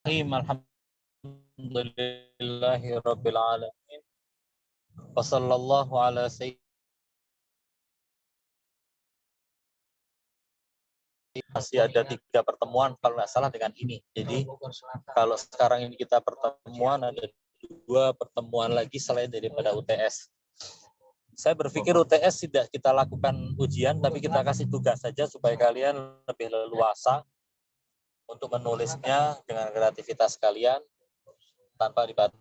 Alhamdulillahi Rabbil Alamin. Wa sallallahu ala sayyidina. Masih ada 3 pertemuan kalau nggak salah dengan ini. Jadi kalau sekarang ini kita pertemuan, ada 2 pertemuan lagi selain daripada UTS. Saya berpikir UTS tidak kita lakukan ujian, tapi kita kasih tugas saja supaya kalian lebih leluasa untuk menulisnya dengan kreativitas kalian tanpa dibatasi.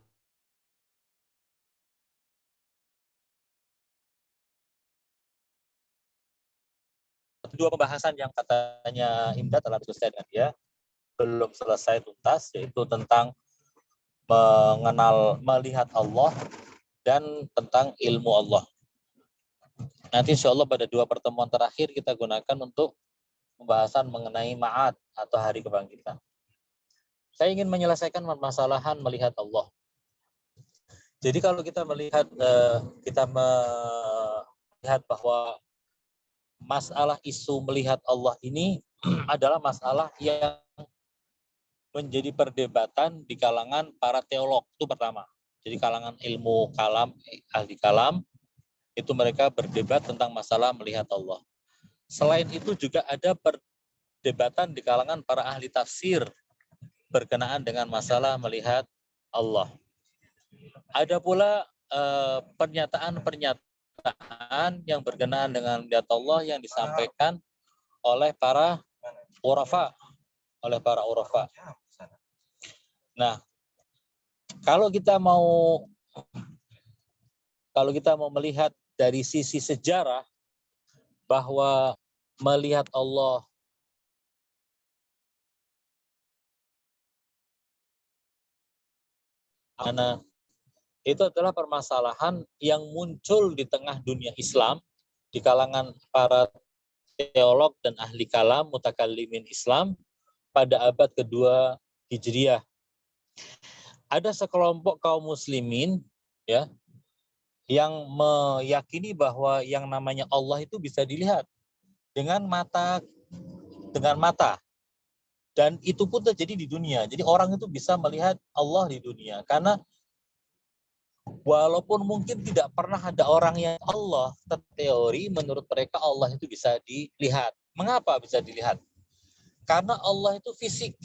Dua pembahasan yang katanya Imdad telah selesai dengan dia belum selesai tuntas, yaitu tentang melihat Allah dan tentang ilmu Allah. Nanti insya Allah pada 2 pertemuan terakhir kita gunakan untuk pembahasan mengenai ma'ad atau hari kebangkitan. Saya ingin menyelesaikan permasalahan melihat Allah. Jadi kalau kita melihat bahwa masalah isu melihat Allah ini adalah masalah yang menjadi perdebatan di kalangan para teolog, itu pertama. Jadi kalangan ilmu kalam, ahli kalam, itu mereka berdebat tentang masalah melihat Allah. Selain itu juga ada perdebatan di kalangan para ahli tafsir berkenaan dengan masalah melihat Allah. Ada pula pernyataan-pernyataan yang berkenaan dengan melihat Allah yang disampaikan oleh para urafa, Nah, kalau kita mau melihat dari sisi sejarah bahwa melihat Allah itu adalah permasalahan yang muncul di tengah dunia Islam, di kalangan para teolog dan ahli kalam, mutakallimin Islam pada abad kedua Hijriah. Ada sekelompok kaum muslimin ya yang meyakini bahwa yang namanya Allah itu bisa dilihat dengan mata, dan itu pun terjadi di dunia. Jadi orang itu bisa melihat Allah di dunia karena walaupun mungkin tidak pernah ada orang yang Allah, teori menurut mereka Allah itu bisa dilihat. Mengapa bisa dilihat? Karena Allah itu fisik.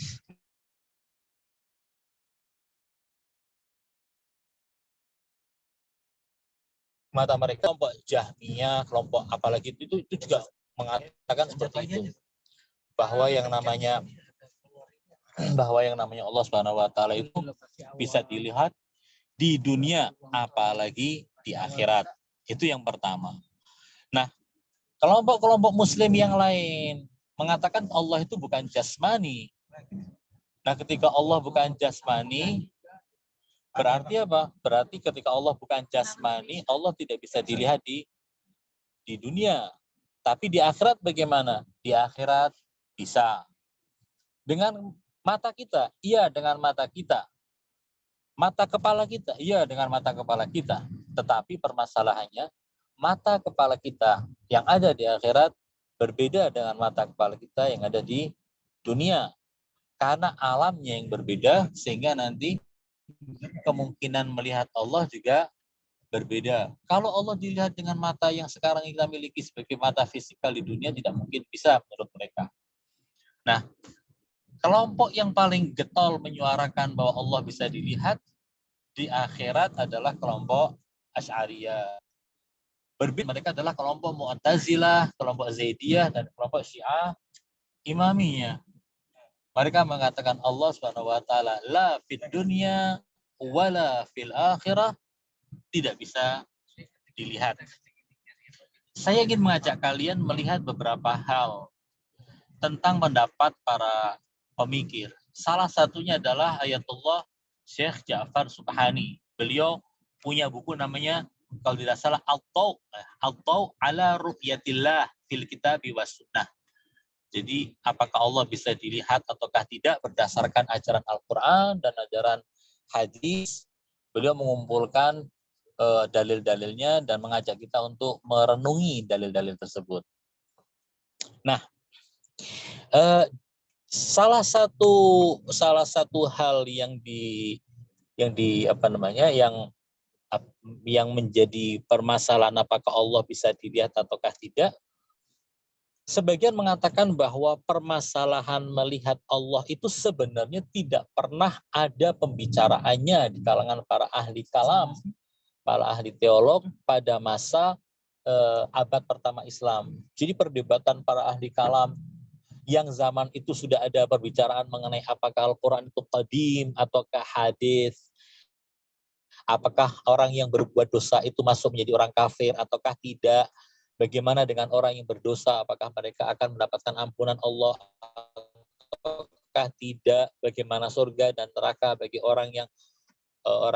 Mata mereka, kelompok Jahmiyah, kelompok apalagi itu juga mengatakan seperti itu. Bahwa yang namanya Allah Subhanahu wa taala itu bisa dilihat di dunia apalagi di akhirat. Itu yang pertama. Nah, kelompok-kelompok muslim yang lain mengatakan Allah itu bukan jasmani. Nah, ketika Allah bukan jasmani, berarti apa? Berarti ketika Allah bukan jasmani, Allah tidak bisa dilihat di dunia. Tapi di akhirat bagaimana? Di akhirat bisa. Dengan mata kita? Iya, dengan mata kita. Mata kepala kita? Iya, dengan mata kepala kita. Tetapi permasalahannya, mata kepala kita yang ada di akhirat berbeda dengan mata kepala kita yang ada di dunia. Karena alamnya yang berbeda, sehingga nanti kemungkinan melihat Allah juga berbeda. Kalau Allah dilihat dengan mata yang sekarang kita miliki sebagai mata fisikal di dunia, tidak mungkin bisa menurut mereka. Nah, kelompok yang paling getol menyuarakan bahwa Allah bisa dilihat di akhirat adalah kelompok Asy'ariyah. Berbeda mereka adalah kelompok Mu'tazilah, kelompok Zaidiyah, dan kelompok Syiah Imamiyah. Mereka mengatakan Allah Subhanahu wa taala la fid dunya wala fil akhirah, tidak bisa dilihat. Saya ingin mengajak kalian melihat beberapa hal tentang pendapat para pemikir. Salah satunya adalah Ayatullah Syekh Ja'far Subhani. Beliau punya buku namanya, kalau tidak salah, Al-Taw' ala Ru'yatillah fil Kitabi was Sunnah. Jadi apakah Allah bisa dilihat ataukah tidak berdasarkan ajaran Al-Quran dan ajaran hadis. Beliau mengumpulkan dalil-dalilnya dan mengajak kita untuk merenungi dalil-dalil tersebut. Nah, salah satu hal yang menjadi permasalahan apakah Allah bisa dilihat ataukah tidak. Sebagian mengatakan bahwa permasalahan melihat Allah itu sebenarnya tidak pernah ada pembicaraannya di kalangan para ahli kalam, para ahli teolog pada masa abad pertama Islam. Jadi perdebatan para ahli kalam yang zaman itu sudah ada perbicaraan mengenai apakah Al-Quran itu qadim ataukah hadis, apakah orang yang berbuat dosa itu masuk menjadi orang kafir ataukah tidak, bagaimana dengan orang yang berdosa, apakah mereka akan mendapatkan ampunan Allah ataukah tidak, bagaimana surga dan neraka bagi orang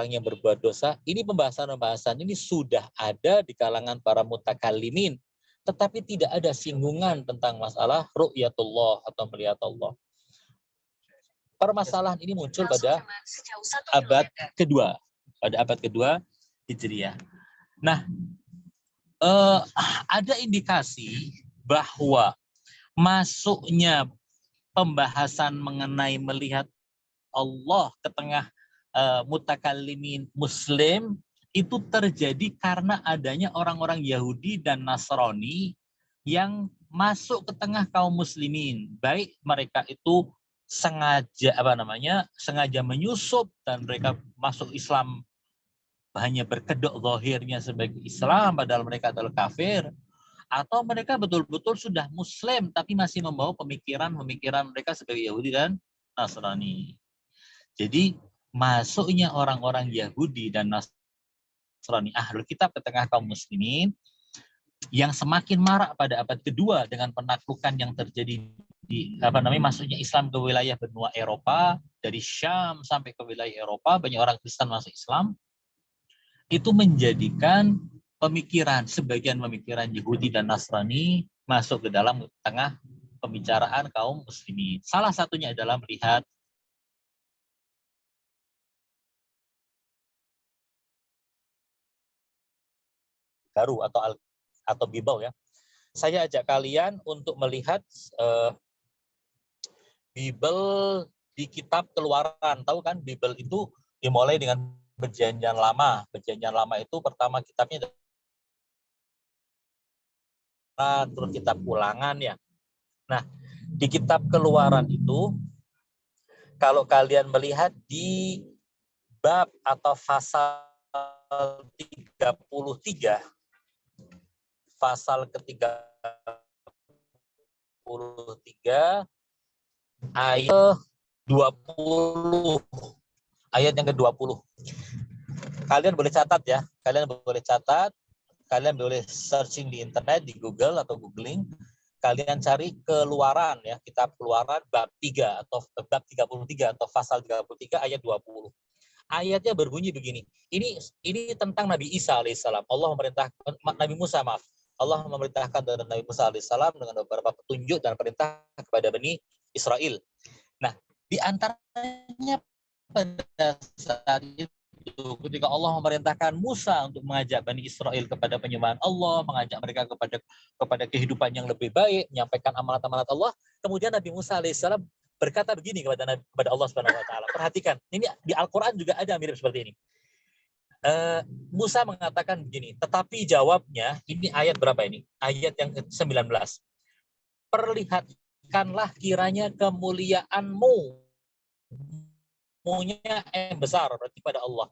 yang berbuat dosa. Ini pembahasan ini sudah ada di kalangan para mutakallimin, tetapi tidak ada singgungan tentang masalah ru'yatullah atau melihat Allah. Permasalahan ini muncul pada abad kedua Hijriah. Nah, ada indikasi bahwa masuknya pembahasan mengenai melihat Allah ke tengah mutakallimin Muslim itu terjadi karena adanya orang-orang Yahudi dan Nasrani yang masuk ke tengah kaum muslimin, baik mereka itu sengaja menyusup dan mereka masuk Islam hanya berkedok zahirnya sebagai Islam padahal mereka adalah kafir, atau mereka betul-betul sudah Muslim tapi masih membawa pemikiran mereka sebagai Yahudi dan Nasrani. Jadi masuknya orang-orang Yahudi dan Nasrani Ahlul Kitab ke tengah kaum muslimin yang semakin marak pada abad kedua dengan penaklukan yang terjadi di masuknya Islam ke wilayah benua Eropa, dari Syam sampai ke wilayah Eropa, banyak orang Kristen masuk Islam. Itu menjadikan sebagian pemikiran Yahudi dan Nasrani masuk ke dalam tengah pembicaraan kaum muslimin. Salah satunya adalah melihat baru atau Bible ya. Saya ajak kalian untuk melihat Bible di kitab Keluaran. Tahu kan Bible itu dimulai dengan Perjanjian Lama. Perjanjian Lama itu pertama kitabnya terus kitab Ulangan ya. Nah, di kitab Keluaran itu kalau kalian melihat di bab atau pasal 33, pasal ke-33 ayat 20, ayat yang ke-20. Kalian boleh catat ya, kalian boleh searching di internet, di Google atau googling, kalian cari Keluaran ya, kitab Keluaran bab 3 atau bab 33 atau pasal 33 ayat 20. Ayatnya berbunyi begini. Ini tentang Nabi Isa alaihissalam. Allah memerintahkan dari Nabi Musa alaihissalam dengan beberapa petunjuk dan perintah kepada Bani Israel. Nah, di antaranya pada saat itu ketika Allah memerintahkan Musa untuk mengajak Bani Israel kepada penyembahan Allah, mengajak mereka kepada kehidupan yang lebih baik, menyampaikan amanat-amanat Allah, kemudian Nabi Musa alaihissalam berkata begini kepada Allah Subhanahu wa taala. Perhatikan, ini di Al-Qur'an juga ada mirip seperti ini. Musa mengatakan begini, tetapi jawabnya, ini ayat berapa ini? Ayat yang ke-19. Perlihatkanlah kiranya kemuliaanmu, munya yang besar berarti pada Allah.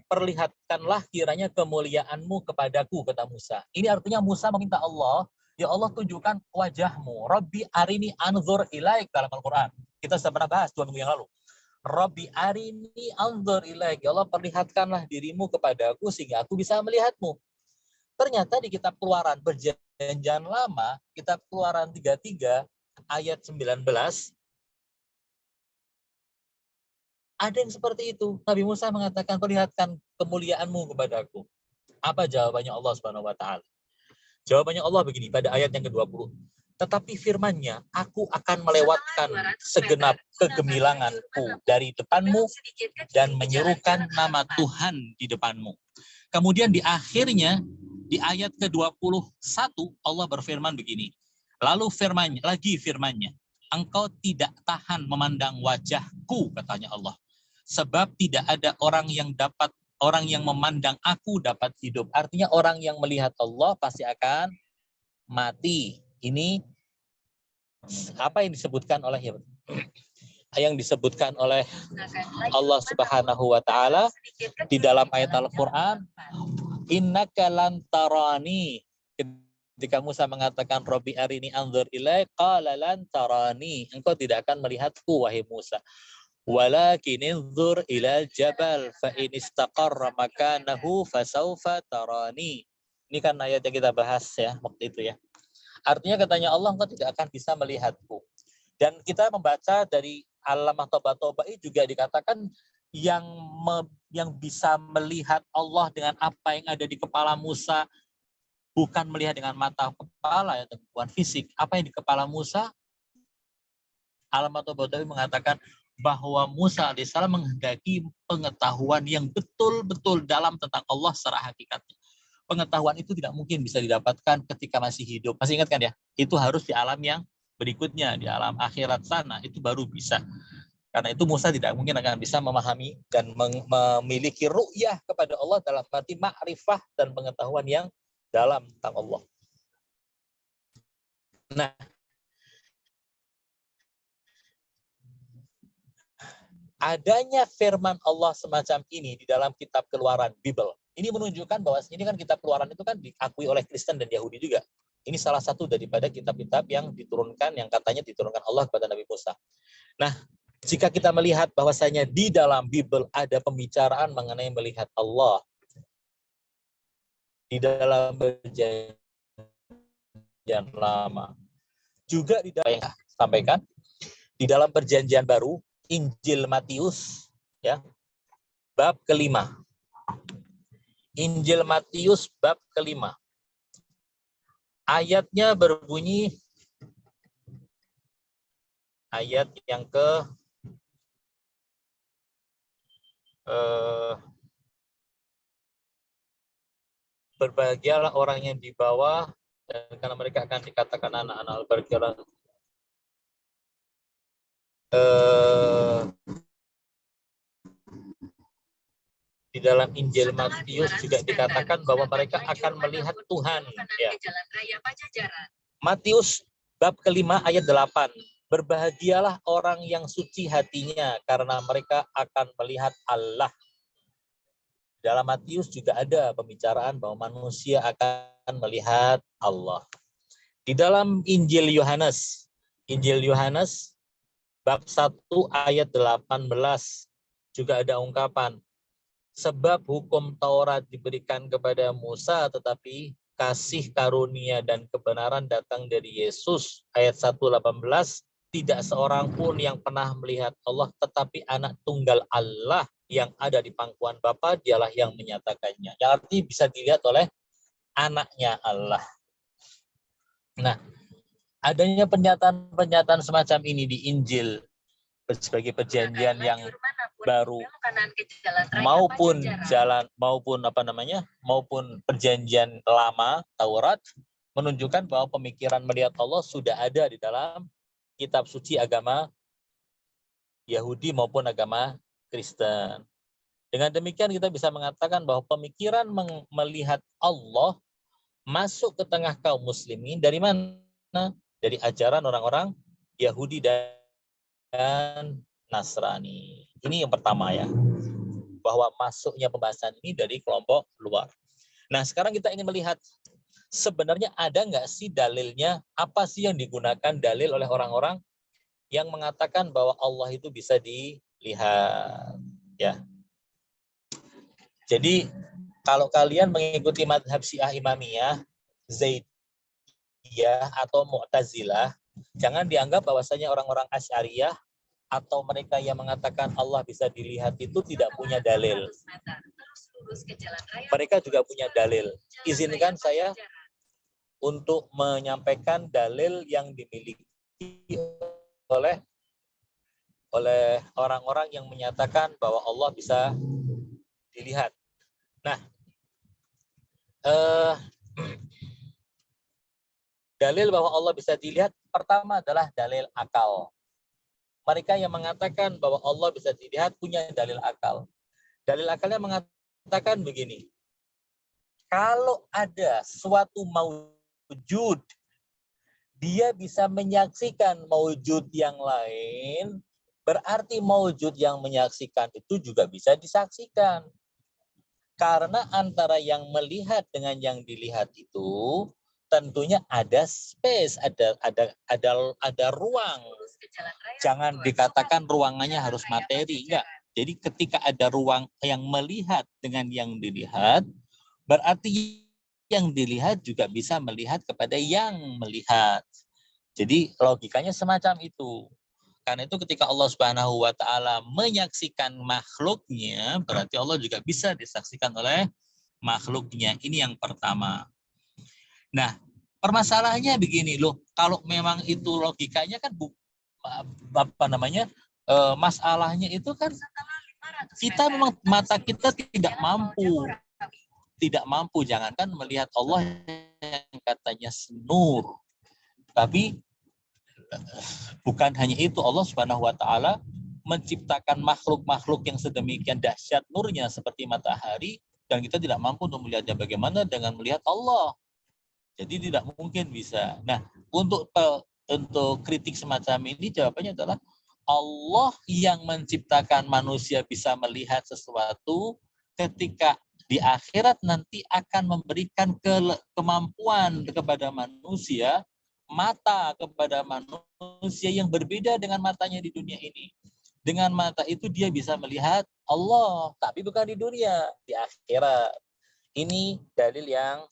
Perlihatkanlah kiranya kemuliaanmu kepadaku, kata Musa. Ini artinya Musa meminta Allah, ya Allah tunjukkan wajahmu. Rabbi arini anzur ilaik dalam Al-Quran. Kita sudah pernah bahas 2 minggu yang lalu. Rabbi arini anzur ilaik. Ya Allah perlihatkanlah dirimu kepadaku sehingga aku bisa melihatmu. Ternyata di kitab Keluaran Perjanjian Lama, kitab Keluaran 33 ayat 19, ada yang seperti itu. Nabi Musa mengatakan, perlihatkan kemuliaanmu kepadaku. Apa jawabannya Allah Subhanahu wa taala? Jawabannya Allah begini pada ayat yang ke-20. Tetapi firman-Nya, aku akan melewatkan segenap kegemilanganku dari depanmu dan menyerukan nama Tuhan di depanmu. Kemudian di akhirnya, di ayat ke-21, Allah berfirman begini. Lalu firman-Nya, engkau tidak tahan memandang wajahku, katanya Allah. Sebab tidak ada orang yang memandang aku dapat hidup. Artinya orang yang melihat Allah pasti akan mati. Ini apa yang disebutkan oleh Allah Subhanahu wa taala di dalam ayat Al-Qur'an, innaka lan tarani. Ketika Musa mengatakan Rabbi arini anzur ilaik, qala lan tarani. Engkau tidak akan melihatku wahai Musa. Walakin inzur ilal jabal fa in istaqarra makanahu fasaufa tarani. Ini kan ayat yang kita bahas ya waktu itu ya. Artinya katanya Allah, engkau tidak akan bisa melihatku. Dan kita membaca dari Alamah Toba-Toba ini juga dikatakan yang bisa melihat Allah dengan apa yang ada di kepala Musa, bukan melihat dengan mata kepala ya, bukan fisik. Apa yang di kepala Musa, Alamah Toba-Toba mengatakan bahwa Musa alaihissalam menghendaki pengetahuan yang betul-betul dalam tentang Allah secara hakikatnya. Pengetahuan itu tidak mungkin bisa didapatkan ketika masih hidup. Masih ingat kan ya? Itu harus di alam yang berikutnya, di alam akhirat sana, itu baru bisa. Karena itu Musa tidak mungkin akan bisa memahami dan memiliki ru'yah kepada Allah dalam arti ma'rifah dan pengetahuan yang dalam tentang Allah. Nah, adanya firman Allah semacam ini di dalam kitab Keluaran, Bible, ini menunjukkan bahwa ini kan kitab Keluaran itu kan diakui oleh Kristen dan Yahudi juga. Ini salah satu daripada kitab-kitab yang diturunkan, yang katanya diturunkan Allah kepada Nabi Musa. Nah, jika kita melihat bahwasanya di dalam Bible ada pembicaraan mengenai melihat Allah, di dalam perjanjian lama, juga di dalam yang sampaikan, di dalam perjanjian baru, Injil Matius, ya, bab kelima. Injil Matius bab kelima. Ayatnya berbunyi, ayat yang berbahagialah orang yang di bawah, dan karena mereka akan dikatakan anak-anak berjalan. Di dalam Injil Matius juga dikatakan bahwa mereka akan melihat Tuhan. Ya. Matius bab kelima ayat 8. Berbahagialah orang yang suci hatinya karena mereka akan melihat Allah. Dalam Matius juga ada pembicaraan bahwa manusia akan melihat Allah. Di dalam Injil Yohanes bab 1 ayat 18 juga ada ungkapan, sebab hukum Taurat diberikan kepada Musa, tetapi kasih karunia dan kebenaran datang dari Yesus. Ayat 1:18, tidak seorang pun yang pernah melihat Allah, tetapi anak tunggal Allah yang ada di pangkuan Bapa, dialah yang menyatakannya. Yang artinya bisa dilihat oleh anaknya Allah. Nah, adanya pernyataan semacam ini di Injil sebagai perjanjian yang baru maupun perjanjian lama Taurat menunjukkan bahwa pemikiran melihat Allah sudah ada di dalam kitab suci agama Yahudi maupun agama Kristen. Dengan demikian kita bisa mengatakan bahwa pemikiran melihat Allah masuk ke tengah kaum muslimin dari mana? Dari ajaran orang-orang Yahudi dan Nasrani. Ini yang pertama ya, bahwa masuknya pembahasan ini dari kelompok luar. Nah, sekarang kita ingin melihat sebenarnya ada nggak sih dalilnya, apa sih yang digunakan dalil oleh orang-orang yang mengatakan bahwa Allah itu bisa dilihat. Ya. Jadi, kalau kalian mengikuti madhab Syiah Imamiyah, Zaidiyah, atau Mu'tazilah, jangan dianggap bahwasanya orang-orang Asy'ariyah atau mereka yang mengatakan Allah bisa dilihat itu tidak punya dalil. Mereka juga punya dalil. Izinkan saya untuk menyampaikan dalil yang dimiliki oleh orang-orang yang menyatakan bahwa Allah bisa dilihat. Nah, dalil bahwa Allah bisa dilihat pertama adalah dalil akal. Mereka yang mengatakan bahwa Allah bisa dilihat punya dalil akal. Dalil akalnya mengatakan begini. Kalau ada suatu maujud, dia bisa menyaksikan maujud yang lain, berarti maujud yang menyaksikan itu juga bisa disaksikan. Karena antara yang melihat dengan yang dilihat itu tentunya ada space, ada ruang. Jangan dikatakan ruangannya harus materi, enggak. Jadi ketika ada ruang yang melihat dengan yang dilihat, berarti yang dilihat juga bisa melihat kepada yang melihat. Jadi logikanya semacam itu. Karena itu ketika Allah Subhanahu wa taala menyaksikan makhluknya, berarti Allah juga bisa disaksikan oleh makhluknya. Ini yang pertama. Nah, permasalahannya begini loh, kalau memang itu logikanya kan masalahnya itu kan kita memang mata kita tidak mampu jangankan melihat Allah yang katanya nur. Tapi bukan hanya itu, Allah Subhanahu wa taala menciptakan makhluk-makhluk yang sedemikian dahsyat nurnya seperti matahari dan kita tidak mampu untuk melihatnya. Bagaimana dengan melihat Allah? Jadi tidak mungkin bisa. Nah, untuk kritik semacam ini jawabannya adalah Allah yang menciptakan manusia bisa melihat sesuatu, ketika di akhirat nanti akan memberikan kemampuan kepada manusia, mata kepada manusia yang berbeda dengan matanya di dunia ini. Dengan mata itu dia bisa melihat Allah, tapi bukan di dunia, di akhirat. Ini dalil yang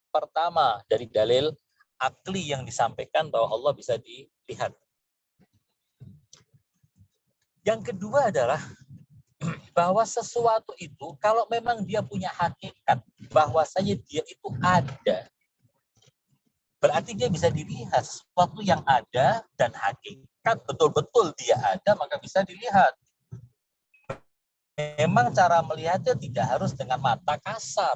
pertama dari dalil akli yang disampaikan bahwa Allah bisa dilihat. Yang kedua adalah bahwa sesuatu itu kalau memang dia punya hakikat bahwasanya dia itu ada, berarti dia bisa dilihat. Sesuatu yang ada dan hakikat betul-betul dia ada, maka bisa dilihat. Memang cara melihatnya tidak harus dengan mata kasar.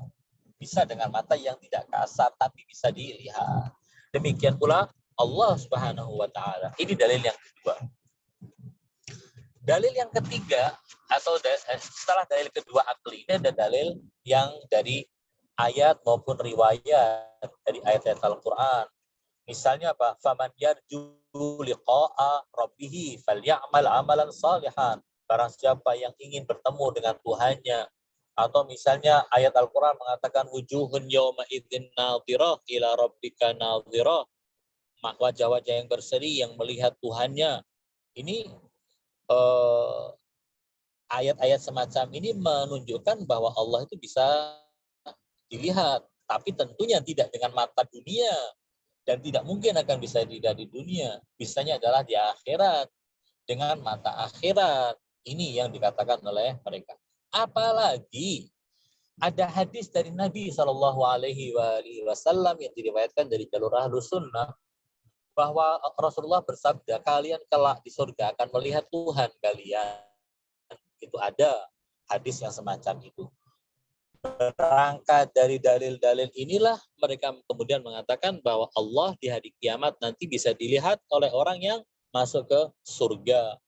Bisa dengan mata yang tidak kasar, tapi bisa dilihat. Demikian pula Allah Subhanahu wa taala. Ini dalil yang kedua. Dalil yang ketiga atau setelah dalil kedua akli, ini ada dalil yang dari ayat maupun riwayat dari ayat-ayat Al-Qur'an. Misalnya apa? Faman yarju liqa'a rabbih falyamal amalan salihan. Barang siapa yang ingin bertemu dengan Tuhannya, atau misalnya ayat Al-Qur'an mengatakan wujuhun yawma idzin nadhirah ila rabbika nadhirah. Wajah-wajah yang berseri yang melihat Tuhannya. Ini ayat-ayat semacam ini menunjukkan bahwa Allah itu bisa dilihat, tapi tentunya tidak dengan mata dunia dan tidak mungkin akan bisa dilihat di dunia. Bisanya adalah di akhirat dengan mata akhirat. Ini yang dikatakan oleh mereka. Apalagi ada hadis dari Nabi Shallallahu Alaihi Wasallam yang diriwayatkan dari jalur Ahlus Sunnah bahwa Rasulullah bersabda, kalian kelak di surga akan melihat Tuhan kalian. Itu ada hadis yang semacam itu. Berangkat dari dalil-dalil inilah mereka kemudian mengatakan bahwa Allah di hari kiamat nanti bisa dilihat oleh orang yang masuk ke surga.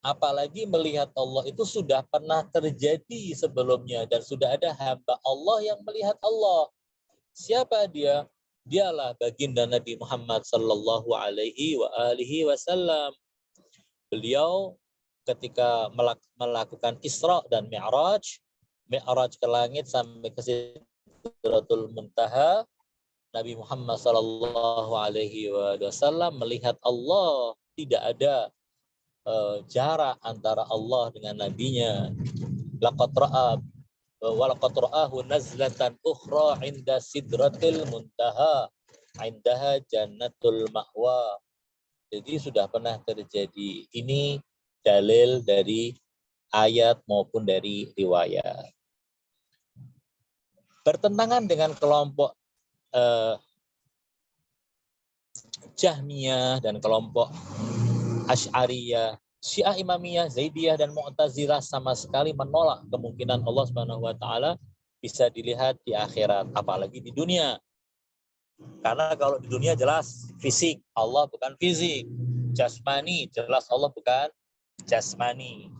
Apalagi melihat Allah itu sudah pernah terjadi sebelumnya dan sudah ada hamba Allah yang melihat Allah. Siapa dia? Dialah baginda Nabi Muhammad sallallahu alaihi wasallam. Beliau ketika melakukan Isra dan Mi'raj ke langit sampai ke Sidratul Muntaha, Nabi Muhammad sallallahu alaihi wasallam melihat Allah. Tidak ada jarak antara Allah dengan nabinya. Laqad ra'ahu nazlatan ukhra 'inda sidratil muntaha 'indaha jannatul ma'wa. Jadi sudah pernah terjadi. Ini dalil dari ayat maupun dari riwayat. Bertentangan dengan kelompok Jahmiyah dan kelompok Asy'ariyah, Syiah Imamiyah, Zaidiyah dan Mu'tazilah sama sekali menolak kemungkinan Allah Subhanahu wa taala bisa dilihat di akhirat, apalagi di dunia. Karena kalau di dunia jelas fisik, Allah bukan fisik. Jasmani, jelas Allah bukan jasmani.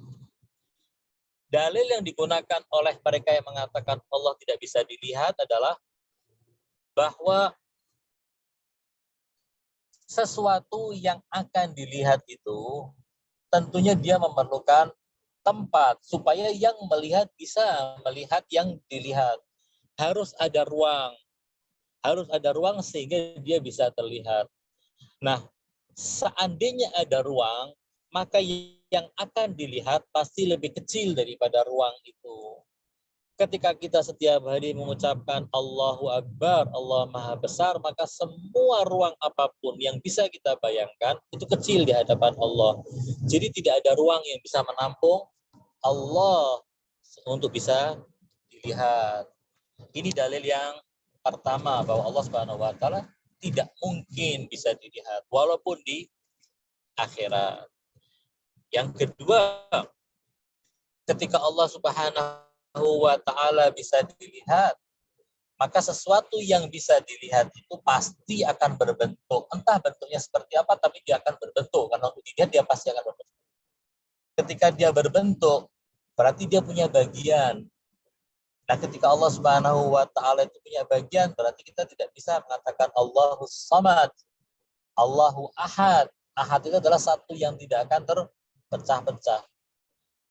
Dalil yang digunakan oleh mereka yang mengatakan Allah tidak bisa dilihat adalah bahwa sesuatu yang akan dilihat itu tentunya dia memerlukan tempat supaya yang melihat bisa melihat yang dilihat. Harus ada ruang sehingga dia bisa terlihat. Nah, seandainya ada ruang, maka yang akan dilihat pasti lebih kecil daripada ruang itu. Ketika kita setiap hari mengucapkan Allahu Akbar, Allah Maha Besar, maka semua ruang apapun yang bisa kita bayangkan itu kecil di hadapan Allah. Jadi tidak ada ruang yang bisa menampung Allah untuk bisa dilihat. Ini dalil yang pertama bahwa Allah Subhanahu wa taala tidak mungkin bisa dilihat walaupun di akhirat. Yang kedua, ketika Allah Subhanahu wa taala bisa dilihat, maka sesuatu yang bisa dilihat itu pasti akan berbentuk. Entah bentuknya seperti apa, tapi dia akan berbentuk. Karena untuk dilihat dia pasti akan berbentuk. Ketika dia berbentuk, berarti dia punya bagian. Nah, ketika Allah Subhanahu wa taala itu punya bagian, berarti kita tidak bisa mengatakan Allahus Samad, Allahu Ahad. Ahad itu adalah satu yang tidak akan terpecah-pecah.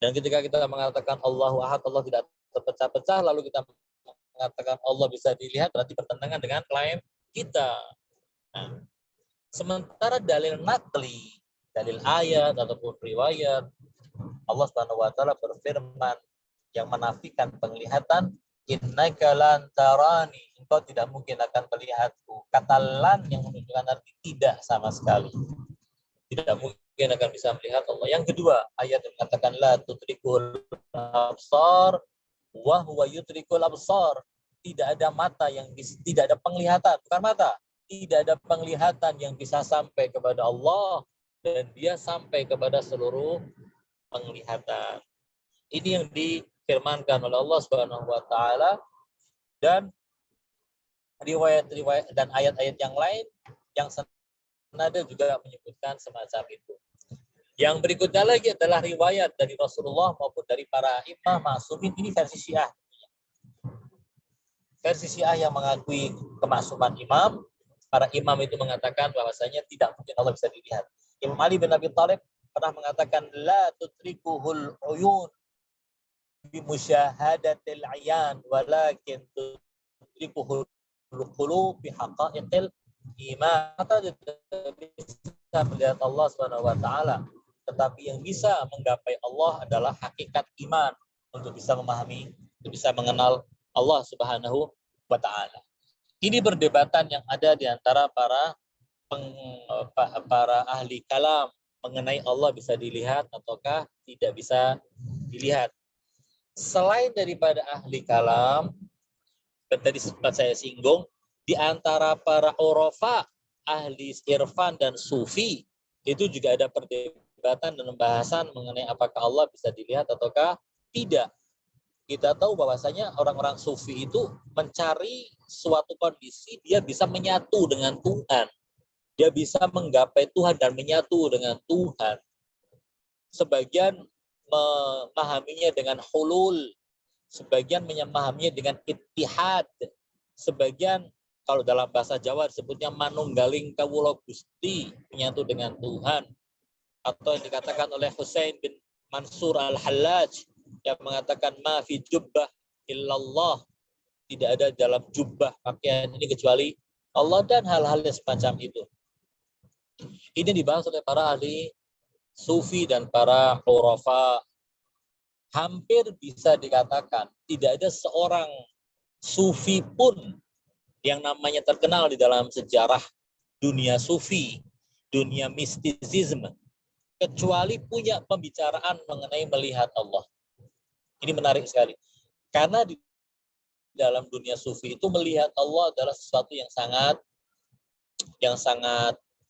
Dan ketika kita mengatakan Allahu Ahad, Allah tidak terpecah-pecah, lalu kita mengatakan Allah bisa dilihat, berarti bertentangan dengan klaim kita. Nah, sementara dalil nakli, dalil ayat ataupun riwayat, Allah Subhanahu wa taala berfirman yang menafikan penglihatan, innaka lan tarani, engkau tidak mungkin akan melihatku. Kata lan yang menunjukkan arti tidak sama sekali. Tidak mungkin akan bisa melihat Allah. Yang kedua, ayat yang mengatakan la tudrikul absar wa huwa yudrikul absar. Tidak ada mata yang tidak ada penglihatan, bukan mata. Tidak ada penglihatan yang bisa sampai kepada Allah dan dia sampai kepada seluruh penglihatan. Ini yang difirmankan oleh Allah Subhanahu wa taala, dan riwayat-riwayat dan ayat-ayat yang lain yang senada juga menyebutkan semacam itu. Yang berikutnya lagi adalah riwayat dari Rasulullah maupun dari para imam ma'sumin. Ini versi Syiah. Versi Syiah yang mengakui kemaksuman imam. Para imam itu mengatakan bahwasanya tidak mungkin Allah bisa dilihat. Imam Ali bin Abi Thalib pernah mengatakan la tudrikuhul uyun bi musyahadatil ayan walakin tudrikuhul qulub bi haqaiqil iman. Mata tidak bisa melihat Allah Subhanahu wa taala, tetapi yang bisa menggapai Allah adalah hakikat iman, untuk bisa memahami, untuk bisa mengenal Allah Subhanahu wa taala. Ini perdebatan yang ada di antara para ahli kalam mengenai Allah bisa dilihat ataukah tidak bisa dilihat. Selain daripada ahli kalam, tadi sempat saya singgung, di antara para orofa, ahli irfan dan sufi, itu juga ada perdebatan dan pembahasan mengenai apakah Allah bisa dilihat ataukah tidak. Kita tahu bahwasanya orang-orang sufi itu mencari suatu kondisi dia bisa menyatu dengan Tuhan. Dia bisa menggapai Tuhan dan menyatu dengan Tuhan. Sebagian memahaminya dengan hulul, sebagian memahaminya dengan ittihad, sebagian kalau dalam bahasa Jawa disebutnya manunggaling kawula Gusti, menyatu dengan Tuhan. Atau yang dikatakan oleh Husain bin Mansur al-Hallaj yang mengatakan ma fi jubbah illallah, tidak ada dalam jubbah pakaian ini kecuali Allah, dan hal-hal yang semacam itu. Ini dibahas oleh para ahli sufi dan para urafa. Hampir bisa dikatakan tidak ada seorang sufi pun yang namanya terkenal di dalam sejarah dunia sufi, dunia mistisisme, kecuali punya pembicaraan mengenai melihat Allah. Ini menarik sekali. Karena di dalam dunia sufi itu melihat Allah adalah sesuatu yang sangat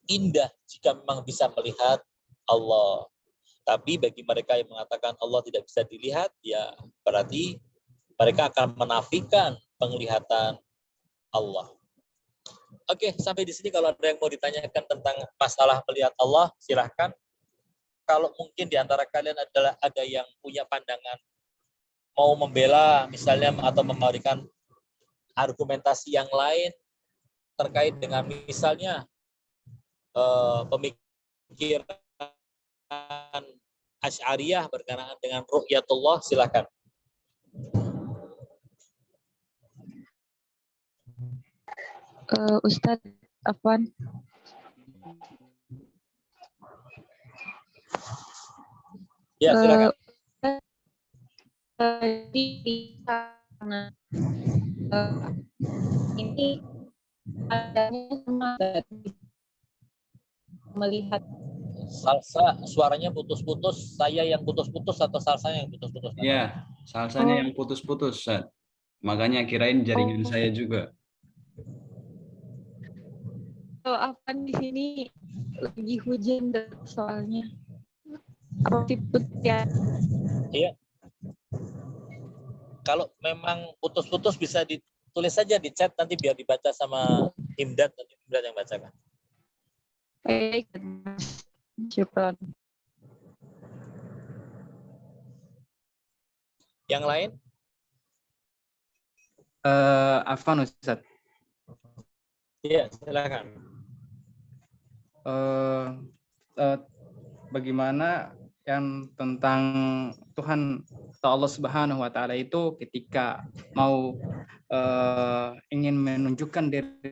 indah jika memang bisa melihat Allah. Tapi bagi mereka yang mengatakan Allah tidak bisa dilihat, ya berarti mereka akan menafikan penglihatan Allah. Oke, sampai di sini kalau ada yang mau ditanyakan tentang masalah melihat Allah, silahkan. Kalau mungkin di antara kalian ada yang punya pandangan mau membela misalnya atau memberikan argumentasi yang lain terkait dengan misalnya pemikiran Asy'ariyah berkenaan dengan ru'yatullah, silakan. Ustadz Afwan. Ya, silakan. Ini adanya melihat Salsa suaranya putus-putus, saya yang putus-putus atau salsa yang putus-putus? Iya, salsanya yang putus-putus, Ustaz. Makanya kirain jaringan saya juga. Afwan di sini lagi hujan soalnya. Apa tiput ya? Iya. Kalau memang putus-putus bisa ditulis saja di chat nanti biar dibaca sama Imdad, nanti Imdad yang bacakan. Baik, syukran. Yang lain? Afwan Ustaz. Iya, silakan. Bagaimana yang tentang Tuhan atau Allah Subhanahu wa taala itu ketika mau ingin menunjukkan dirinya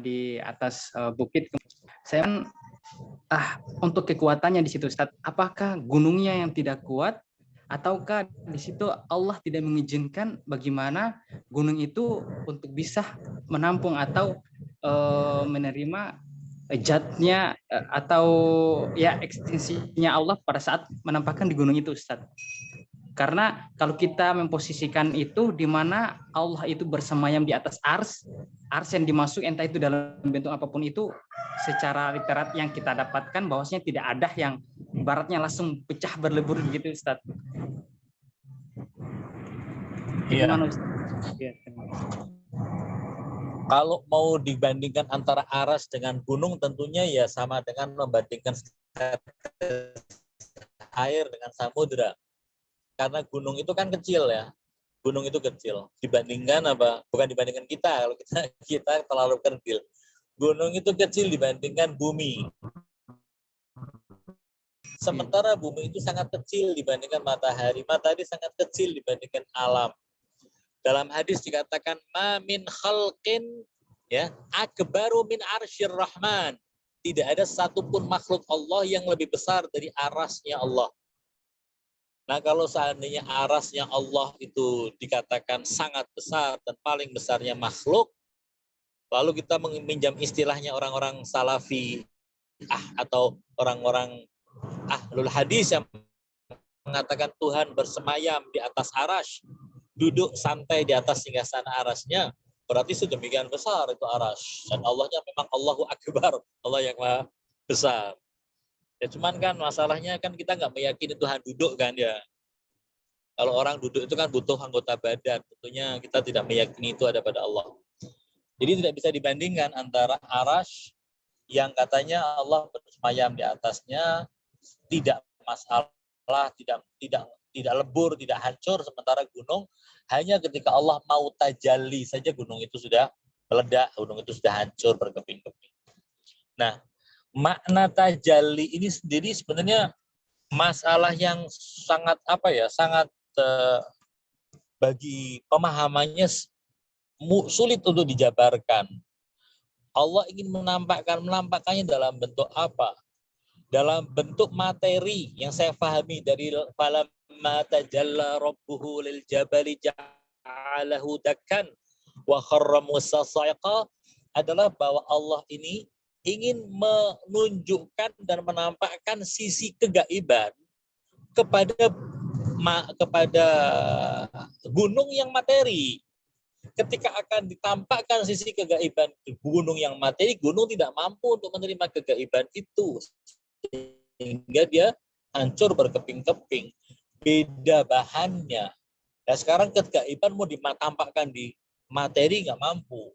di atas bukit, saya untuk kekuatannya di situ Ustaz, apakah gunungnya yang tidak kuat ataukah di situ Allah tidak mengizinkan bagaimana gunung itu untuk bisa menampung atau menerima zatnya atau ya ekstensinya Allah pada saat menampakkan di gunung itu Ustaz. Karena kalau kita memposisikan itu di mana Allah itu bersemayam di atas ars yang dimasuk entah itu dalam bentuk apapun itu, secara literat yang kita dapatkan bahwasanya tidak ada yang ibaratnya langsung pecah berlebur gitu Ustaz. Iya. Ustaz? Ya, kalau mau dibandingkan antara aras dengan gunung tentunya ya sama dengan membandingkan air dengan samudra. Karena gunung itu kan kecil ya. Gunung itu kecil. Dibandingkan apa? Bukan dibandingkan kita. Kalau kita terlalu kerdil. Gunung itu kecil dibandingkan bumi. Sementara bumi itu sangat kecil dibandingkan matahari. Matahari sangat kecil dibandingkan alam. Dalam hadis dikatakan ma min khalqin ya akbaru min arsyir rahman. Tidak ada satupun makhluk Allah yang lebih besar dari arasnya Allah. Nah, kalau seandainya arasnya Allah itu dikatakan sangat besar dan paling besarnya makhluk, lalu kita meminjam istilahnya orang-orang salafi atau orang-orang ahlul hadis yang mengatakan Tuhan bersemayam di atas arasy, duduk santai di atas singgasana arasnya, berarti sedemikian besar itu arasy. Dan Allahnya memang Allahu Akbar, Allah yang maha besar. Ya cuman kan masalahnya kan kita nggak meyakini Tuhan duduk kan ya. Kalau orang duduk itu kan butuh anggota badan. Tentunya kita tidak meyakini itu ada pada Allah. Jadi tidak bisa dibandingkan antara arasy yang katanya Allah bersemayam di atasnya tidak masalah, tidak lebur, tidak hancur, sementara gunung hanya ketika Allah mau tajalli saja gunung itu sudah meledak, gunung itu sudah hancur berkeping-keping. Nah, makna tajalli ini sendiri sebenarnya masalah yang sangat sangat bagi pemahamannya sulit untuk dijabarkan. Allah ingin menampakkannya dalam bentuk apa? Dalam bentuk materi yang saya pahami dari falamma tajalla rabbuhu lil jabali ja'alahu dakkan wa kharra Musa sa'iqa adalah bahwa Allah ini ingin menunjukkan dan menampakkan sisi kegaiban kepada gunung yang materi. Ketika akan ditampakkan sisi kegaiban gunung yang materi, gunung tidak mampu untuk menerima kegaiban itu. Sehingga dia hancur berkeping-keping. Beda bahannya. Nah sekarang kegaiban mau ditampakkan di materi nggak mampu.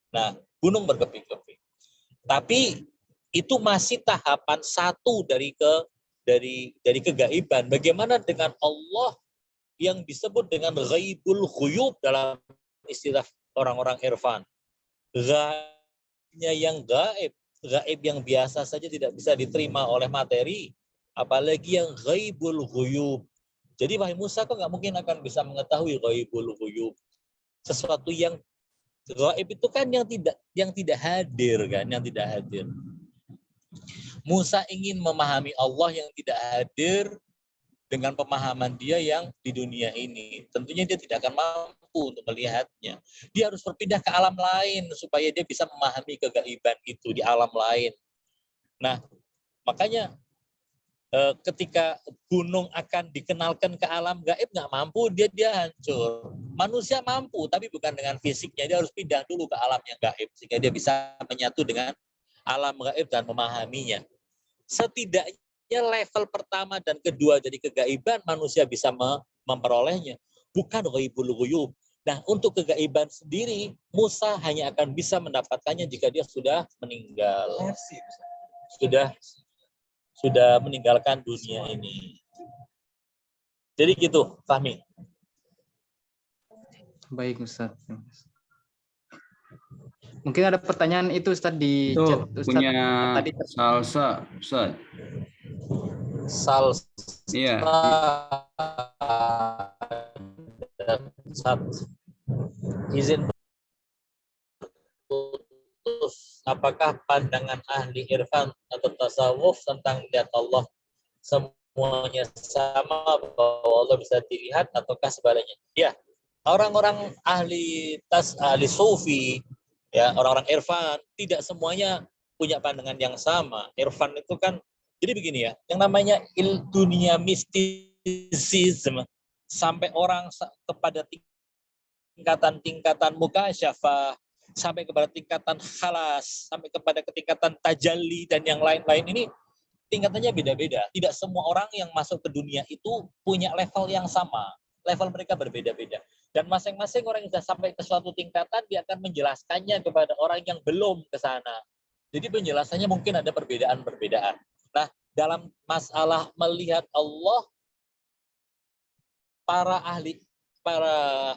Nah gunung berkeping-keping. Tapi itu masih tahapan satu dari kegaiban. Bagaimana dengan Allah yang disebut dengan ghaibul ghuyub dalam istilah orang-orang irfan. Gaibnya yang gaib yang biasa saja tidak bisa diterima oleh materi, apalagi yang ghaibul ghuyub. Jadi wahai Musa, kau nggak mungkin akan bisa mengetahui ghaibul ghuyub. Sesuatu yang gaib itu kan yang tidak hadir kan, yang tidak hadir. Musa ingin memahami Allah yang tidak hadir dengan pemahaman dia yang di dunia ini. Tentunya dia tidak akan mampu untuk melihatnya. Dia harus berpindah ke alam lain supaya dia bisa memahami kegaiban itu di alam lain. Nah, makanya ketika gunung akan dikenalkan ke alam gaib nggak mampu, dia hancur. Manusia mampu, tapi bukan dengan fisiknya. Dia harus pindah dulu ke alam yang gaib sehingga dia bisa menyatu dengan alam gaib dan memahaminya. Setidaknya level pertama dan kedua dari kegaiban manusia bisa memperolehnya, bukan ghaibul ghuyub. Nah, untuk kegaiban sendiri Musa hanya akan bisa mendapatkannya jika dia sudah meninggal. Sudah meninggalkan dunia ini. Jadi gitu, Fahmi. Baik Ustaz. Mungkin ada pertanyaan itu Ustaz di Itu chat Ustaz punya tadi. salsa, Ustaz. Salsa. Iya. Izin putus. Apakah pandangan ahli irfan atau tasawuf tentang lihat Allah semuanya sama bahwa Allah bisa dilihat ataukah sebaliknya? Ya, orang-orang ahli sufi, ya orang-orang irfan tidak semuanya punya pandangan yang sama. Irfan itu kan jadi begini ya, yang namanya dunia mistisisme sampai orang kepada tingkatan mukasyafah, sampai kepada tingkatan khalas, sampai kepada tingkatan tajalli dan yang lain-lain ini tingkatannya beda-beda. Tidak semua orang yang masuk ke dunia itu punya level yang sama. Level mereka berbeda-beda. Dan masing-masing orang yang sudah sampai ke suatu tingkatan, dia akan menjelaskannya kepada orang yang belum ke sana. Jadi penjelasannya mungkin ada perbedaan-perbedaan. Nah, dalam masalah melihat Allah, para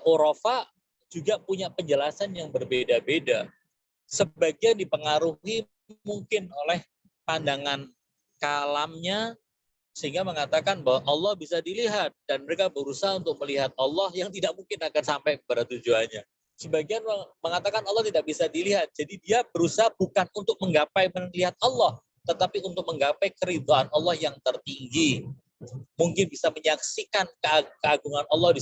urafa juga punya penjelasan yang berbeda-beda. Sebagian dipengaruhi mungkin oleh pandangan kalamnya, sehingga mengatakan bahwa Allah bisa dilihat, dan mereka berusaha untuk melihat Allah yang tidak mungkin akan sampai kepada tujuannya. Sebagian mengatakan Allah tidak bisa dilihat, jadi dia berusaha bukan untuk menggapai melihat Allah, tetapi untuk menggapai keridhaan Allah yang tertinggi. Mungkin bisa menyaksikan keagungan Allah di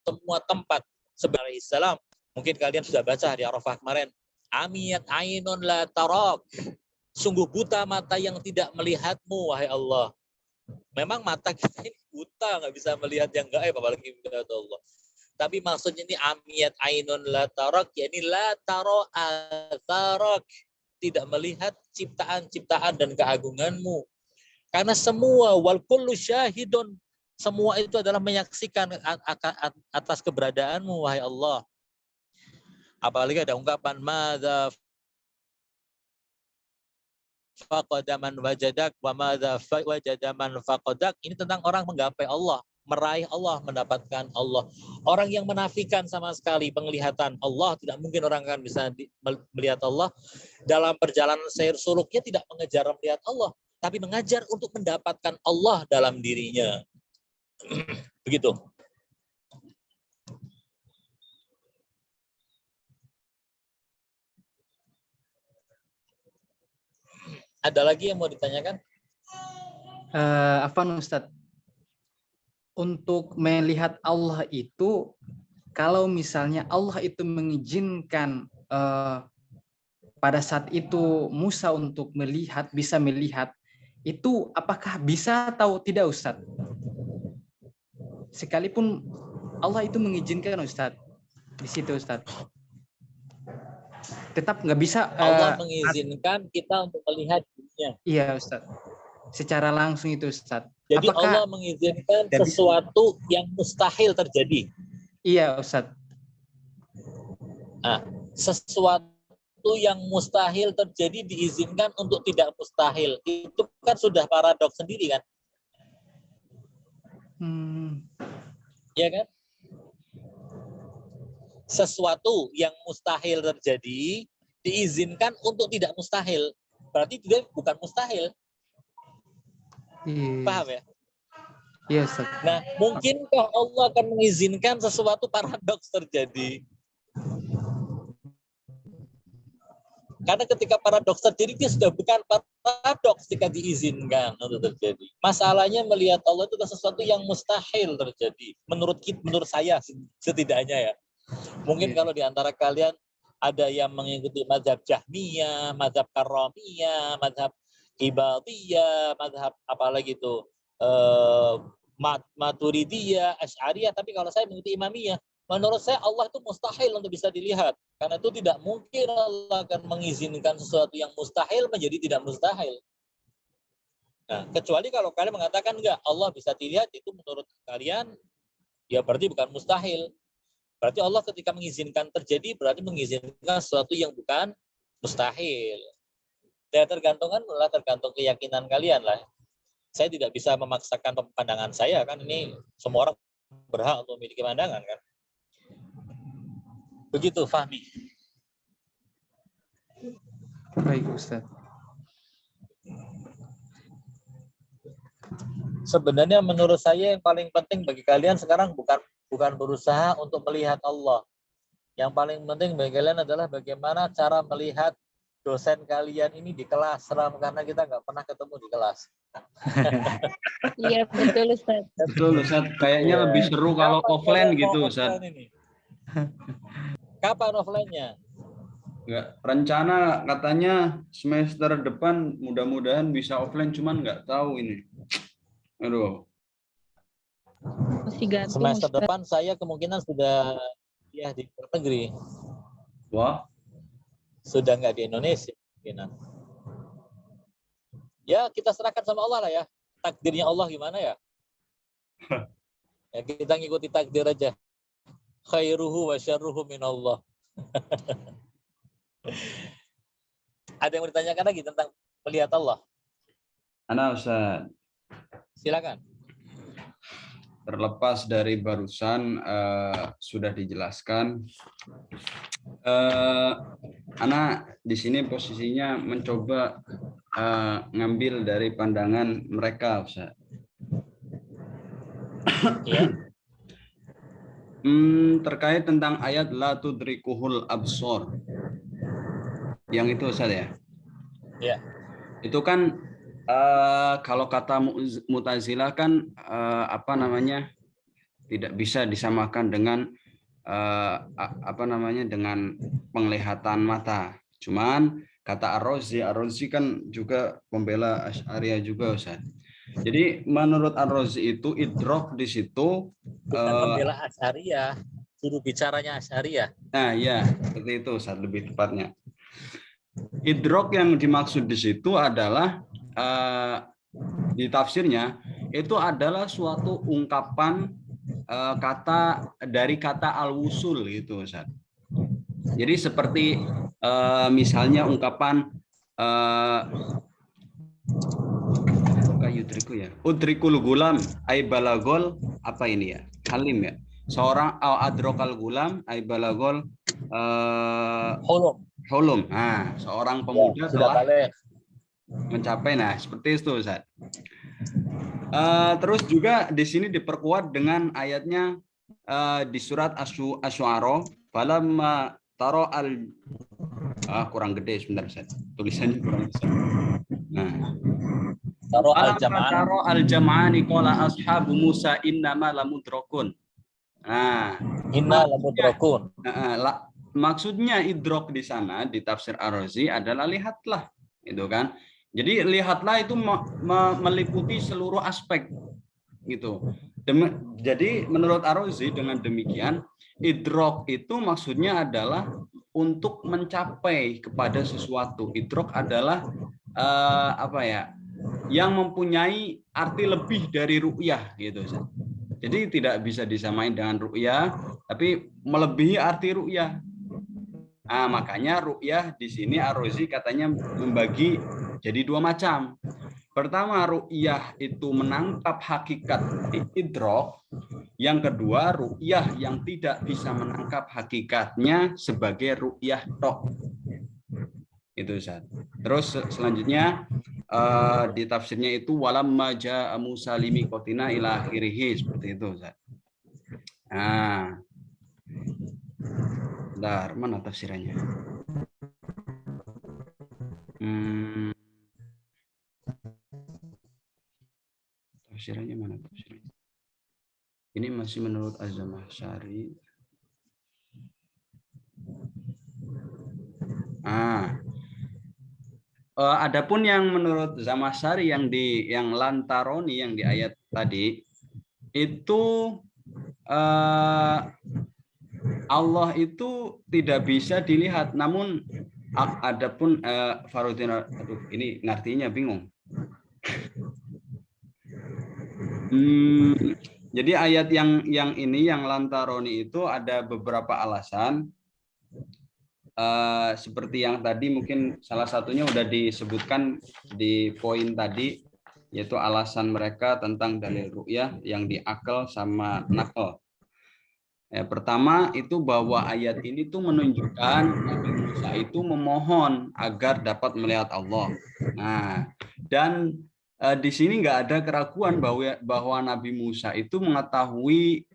semua tempat. Sebenarnya Islam, mungkin kalian sudah baca di Arafah kemarin, amiyat ainun la tarak, sungguh buta mata yang tidak melihatmu wahai Allah. Memang mata kita ini buta, nggak bisa melihat yang gaib apalagi melihat Allah. Tapi maksudnya ini amiyat ainun la tarak, yakni la taro atharak, tidak melihat ciptaan-ciptaan dan keagunganmu. Karena semua wal kullu syahidun, semua itu adalah menyaksikan atas keberadaanmu wahai Allah. Apalagi ada ungkapan madza faqada man wajadak wa madza wajada man faqadak. Ini tentang orang menggapai Allah, meraih Allah, mendapatkan Allah. Orang yang menafikan sama sekali penglihatan Allah, tidak mungkin orang akan bisa melihat Allah. Dalam perjalanan sayr suluknya tidak mengejar melihat Allah, tapi mengajar untuk mendapatkan Allah dalam dirinya. Begitu. Ada lagi yang mau ditanyakan? Apa Ustaz? Untuk melihat Allah itu, kalau misalnya Allah itu mengizinkan pada saat itu Musa untuk melihat, bisa melihat, itu apakah bisa atau tidak Ustaz? Sekalipun Allah itu mengizinkan Ustaz, di situ Ustaz. Tetap nggak bisa. Allah mengizinkan kita untuk melihat dunia. Iya Ustaz. secara langsung itu Ustaz. Jadi Apakah Allah mengizinkan tidak bisa? sesuatu yang mustahil terjadi. Iya Ustaz. Nah, sesuatu yang mustahil terjadi diizinkan untuk tidak mustahil. Itu kan sudah paradoks sendiri kan? Ya kan? Sesuatu yang mustahil terjadi diizinkan untuk tidak mustahil. Berarti dia bukan mustahil. Iya. Paham ya? Iya Ustaz. Nah, mungkinkah Allah akan mengizinkan sesuatu paradoks terjadi? Karena ketika paradoks terjadi, dia sudah bukan paradoks ketika diizinkan untuk terjadi. Masalahnya melihat Allah itu adalah sesuatu yang mustahil terjadi. Menurut saya setidaknya ya. Mungkin kalau di antara kalian ada yang mengikuti mazhab Jahmiyah, mazhab Karramiyah, mazhab Ibadiyah, mazhab apalagi itu Maturidiyah, Asy'ariyah, tapi kalau saya mengikuti Imamiyah, menurut saya Allah itu mustahil untuk bisa dilihat. Karena itu tidak mungkin Allah akan mengizinkan sesuatu yang mustahil menjadi tidak mustahil. Nah, kecuali kalau kalian mengatakan enggak, Allah bisa dilihat, itu menurut kalian ya berarti bukan mustahil. Berarti Allah ketika mengizinkan terjadi berarti mengizinkan sesuatu yang bukan mustahil. Ya tergantung keyakinan kalian lah. Saya tidak bisa memaksakan pandangan saya kan, ini semua orang berhak untuk memiliki pandangan kan. Begitu Fahmi. Baik Ustaz. Sebenarnya menurut saya yang paling penting bagi kalian sekarang bukan berusaha untuk melihat Allah. Yang paling penting bagi kalian adalah bagaimana cara melihat dosen kalian ini di kelas, karena kita nggak pernah ketemu di kelas. Iya betul Ustaz. Betul Ustaz, kayaknya lebih seru kalau offline gitu Ustaz. Kapan offline-nya? Nggak, rencana katanya semester depan mudah-mudahan bisa offline, cuman nggak tahu ini. Aduh. Masih gantung Semester Ustaz. depan saya kemungkinan sudah ya di luar negeri. Wah, Sudah nggak di Indonesia. Kemungkinan. Ya kita serahkan sama Allah lah ya. Takdirnya Allah gimana ya? Ya kita ngikuti takdir aja. Khairuhu wa syarruhu minallah. Ada yang mau ditanyakan lagi tentang melihat Allah? Ana Ustaz. Silakan. Terlepas dari barusan sudah dijelaskan, Ana di sini posisinya mencoba ngambil dari pandangan mereka, Ustaz. Ya. Terkait tentang ayat la tudrikuhul absor. Yang itu Ustaz ya? Ya. Itu kan kalau kata Mu'tazilah kan tidak bisa disamakan dengan dengan penglihatan mata. Cuman kata Ar-Razi kan juga pembela Asy'ariyah juga Ustaz. Jadi menurut Ar-Razi itu idrok di situ Pembela Asy'ariyah, juru bicaranya Asy'ariyah. Nah, ya, seperti itu Ustaz lebih tepatnya. Idrok yang dimaksud di situ adalah di tafsirnya itu adalah suatu ungkapan kata dari kata al-wusul gitu Ustaz. Jadi seperti misalnya ungkapan udrikul gulam ay balagol apa ini ya? Halim ya. Seorang adrokal gulam ay balagol hulum. Nah, seorang pemuda Ya, sudah balik. Mencapai, nah seperti itu Ustaz. Terus juga di sini diperkuat dengan ayatnya di surat Asy-Syu'ara, falamma taro al kurang gede sebentar Ustaz. Tulisannya kurang besar. Nah, taro al-jam'ani qala ashabu Musa innama lamudrakun. Nah, inna lamudrakun. Maksudnya idrok di sana di tafsir Ar-Razi adalah lihatlah, itu kan. Jadi lihatlah itu meliputi seluruh aspek gitu. Jadi menurut Ar-Razi dengan demikian idrok itu maksudnya adalah untuk mencapai kepada sesuatu. Idrok adalah yang mempunyai arti lebih dari ru'yah gitu. Jadi tidak bisa disamain dengan ru'yah, tapi melebihi arti ru'yah. Nah, makanya ru'yah di sini Ar-Razi katanya membagi jadi dua macam. Pertama, ru'yah itu menangkap hakikat di idrok. Yang kedua, ru'yah yang tidak bisa menangkap hakikatnya sebagai ru'yah tok. Itu Ustaz. Terus selanjutnya di tafsirnya itu walamma ja'a Musa limiqatina ila akhirih, seperti itu Ustaz. Nah, bentar, mana tafsirannya? Tafsirannya mana tafsirannya? Ini masih menurut Az-Zamakhsyari. Adapun yang menurut Zamakhsyari yang Lantaroni yang di ayat tadi itu Allah itu tidak bisa dilihat, namun adapun Farudin, aduh ini ngartinya bingung. Jadi ayat yang ini yang Lantaroni itu ada beberapa alasan. Seperti yang tadi mungkin salah satunya udah disebutkan di poin tadi, yaitu alasan mereka tentang dalil ru'yah yang diakal sama nakal. Pertama itu bahwa ayat ini tuh menunjukkan Nabi Musa itu memohon agar dapat melihat Allah. Nah, dan di sini nggak ada keraguan bahwa Nabi Musa itu mengetahui,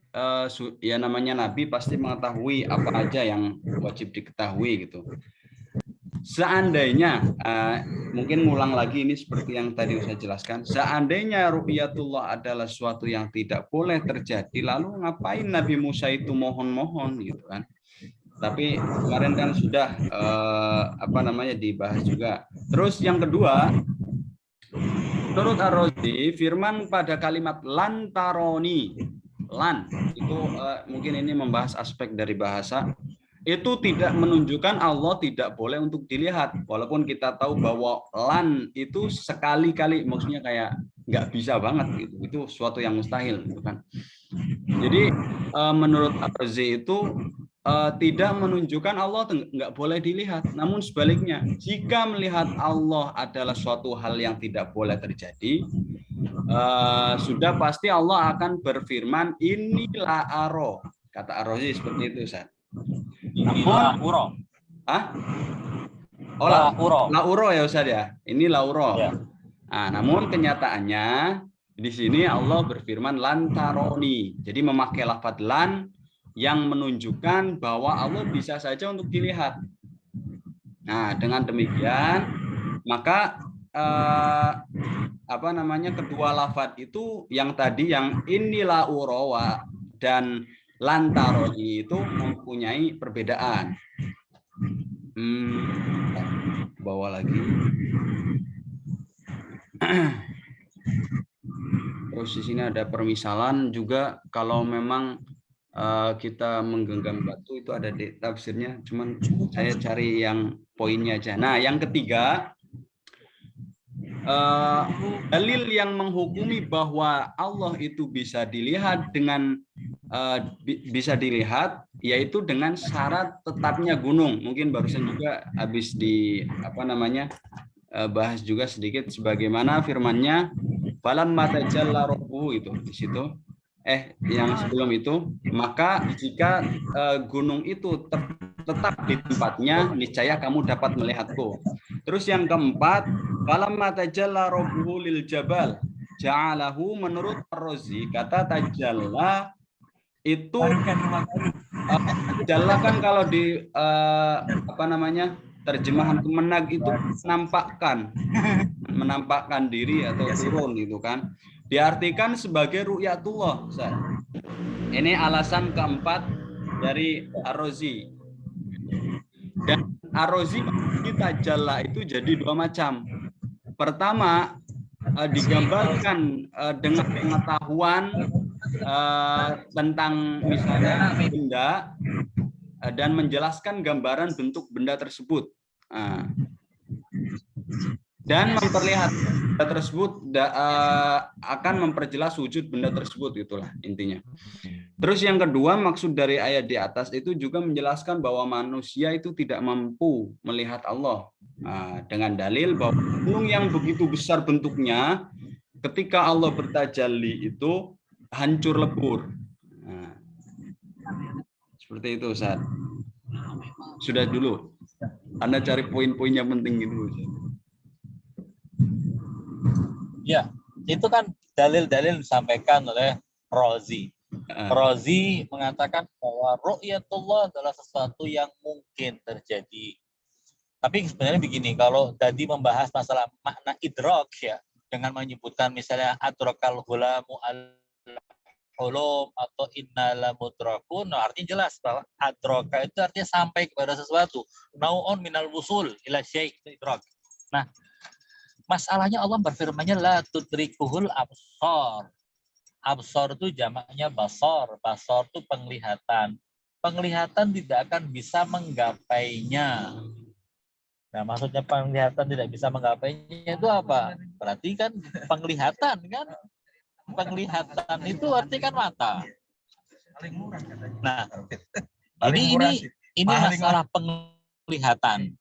ya namanya Nabi pasti mengetahui apa aja yang wajib diketahui gitu. Seandainya, mungkin ngulang lagi ini seperti yang tadi saya jelaskan, seandainya ru'yatullah adalah sesuatu yang tidak boleh terjadi, lalu ngapain Nabi Musa itu mohon-mohon gitu kan? Tapi kemarin kan sudah dibahas juga. Terus yang kedua, menurut Ar-Razi, firman pada kalimat lantaroni, lan itu mungkin ini membahas aspek dari bahasa, itu tidak menunjukkan Allah tidak boleh untuk dilihat, walaupun kita tahu bahwa lan itu sekali-kali, maksudnya kayak nggak bisa banget gitu, itu suatu yang mustahil gitu kan. Jadi menurut Ar-Razi itu tidak menunjukkan Allah nggak boleh dilihat, namun sebaliknya, jika melihat Allah adalah suatu hal yang tidak boleh terjadi, sudah pasti Allah akan berfirman inilah aro, kata Ar-Razi seperti itu Ustaz. Inilah uro. Lauro ya Ustaz ya. Ini lauro. Ya. Nah, namun kenyataannya di sini Allah berfirman lantaroni. Jadi memakai lafadz lan yang menunjukkan bahwa Allah bisa saja untuk dilihat. Nah, dengan demikian maka kedua lafadz itu yang tadi yang inilah urawa dan lantaroni itu mempunyai perbedaan. Bawa lagi. Terus di sini ada permisalan juga, kalau memang kita menggenggam batu itu ada di tafsirnya, cuman saya cari yang poinnya aja. Nah, yang ketiga, dalil yang menghukumi bahwa Allah itu bisa dilihat yaitu dengan syarat tetapnya gunung. Mungkin barusan juga habis bahas juga sedikit, sebagaimana firman-Nya falamma tajalla rabbuhu, itu di situ yang sebelum itu, maka jika gunung itu tetap di tempatnya, niscaya kamu dapat melihatku. Terus yang keempat, falamma tajalla rabbuhu lil jabal ja'alahu, menurut Ar-Razi kata tajalla itu jalla kan kalau di terjemahan Kemenag itu menampakkan diri atau turun gitu kan, diartikan sebagai ru'yatullah. Ini alasan keempat dari Ar-Razi. Dan Ar-Razi kita jalla itu jadi dua macam. Pertama, digambarkan dengan pengetahuan tentang misalnya benda dan menjelaskan gambaran bentuk benda tersebut. dan memperlihatkan benda tersebut akan memperjelas wujud benda tersebut, itulah intinya. Terus yang kedua, maksud dari ayat di atas itu juga menjelaskan bahwa manusia itu tidak mampu melihat Allah. Dengan dalil bahwa gunung yang begitu besar bentuknya, ketika Allah bertajalli itu hancur lebur. Nah, seperti itu, Ustaz. Sudah dulu. Anda cari poin-poin yang penting itu. Ya, itu kan dalil-dalil disampaikan oleh Rozi. Rozi mengatakan bahwa ru'yatullah adalah sesuatu yang mungkin terjadi. Tapi sebenarnya begini, kalau tadi membahas masalah makna idrok ya, dengan menyebutkan misalnya adrokal hulamu al-hulum atau innala mudrakun, artinya jelas bahwa adroka itu artinya sampai kepada sesuatu. Nau'un minal wusul ila syai' idrok. Nah, masalahnya Allah berfirmannya la tudrikuhul absar. Absar itu jamaknya basar. Basar itu penglihatan. Penglihatan tidak akan bisa menggapainya. Nah, maksudnya penglihatan tidak bisa menggapainya itu apa? Berarti kan penglihatan kan? Penglihatan itu artinya kan mata. Nah, ini masalah penglihatan.